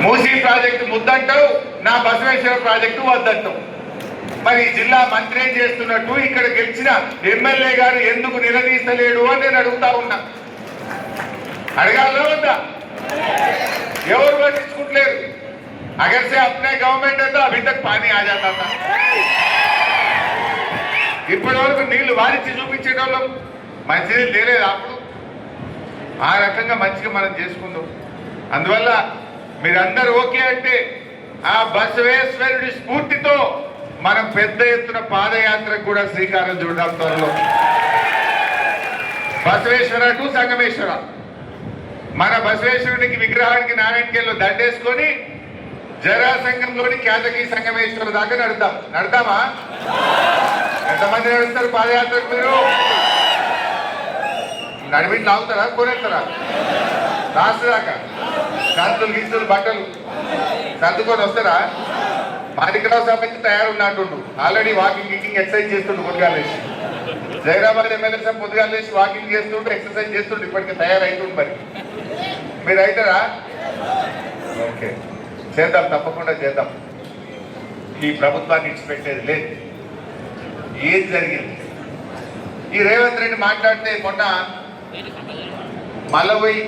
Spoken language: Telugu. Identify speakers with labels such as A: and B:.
A: మూసీ ప్రాజెక్టు ముద్దంటావు, నా బసవేశ్వర ప్రాజెక్టు వద్దంటావు. మరి జిల్లా మంత్రి ఏం చేస్తున్నట్టు ఇక్కడ గెలిచిన ఎమ్మెల్యే గారు ఎందుకు నిలదీస్తలేడు అని నేను అడుగుతా ఉన్నా. అడగాలో వద్దా? ఎవరు పట్టించుకుంటలేరు. अगर से अपने गवर्नमेंट है तो अभी तक पानी आ जाता था. ఇప్పటి వరకు నీళ్లు వారించి చూపించేటోళ్ళం మంచిది లేదు. అప్పుడు ఆ రకంగా మంచిగా మనం చేసుకుందాం. అందువల్ల మీరందరూ ఓకే అంటే ఆ బసవేశ్వరుడి స్ఫూర్తితో మనం పెద్ద ఎత్తున పాదయాత్రకు కూడా శ్రీకారం చుడదాం త్వరలో. బసవేశ్వర టు సంగమేశ్వర, మన బసవేశ్వరుడికి విగ్రహానికి నారాయణకేలో దండేసుకొని జరాసంగంలోని కేతకి సంగమేశ్వర దాకా నడదామా? ఎంతమంది నడుస్తారు పాదయాత్రకు? మీరు నడిమిటి లాగుతారా, కొనేస్తారా? లాస్ట్ దాకా గంతులు గిస్తులు బట్టలు సర్దుకొని వస్తారా? మాణికరావు సంబంధించి తయారున్నట్టుండు. ఆల్రెడీ వాకింగ్ గికింగ్ ఎక్సర్సైజ్ చేస్తుండు. పొద్దుగాలేసి జైరాబాద్ ఎమ్మెల్యే సార్ పొద్దుగాలేసి వాకింగ్ చేస్తుంటే ఎక్సర్సైజ్ చేస్తుండే. ఇప్పటికే తయారైతుంది. మరి మీరు అవుతారా? ఓకే, చేద్దాం, తప్పకుండా చేద్దాం. ఈ ప్రభుత్వాన్ని ఇచ్చిపెట్టేది లేదు. ఏది జరిగింది? ఈ రేవంత్ రెడ్డి మాట్లాడితే మొన్న మళ్ళీ పోయి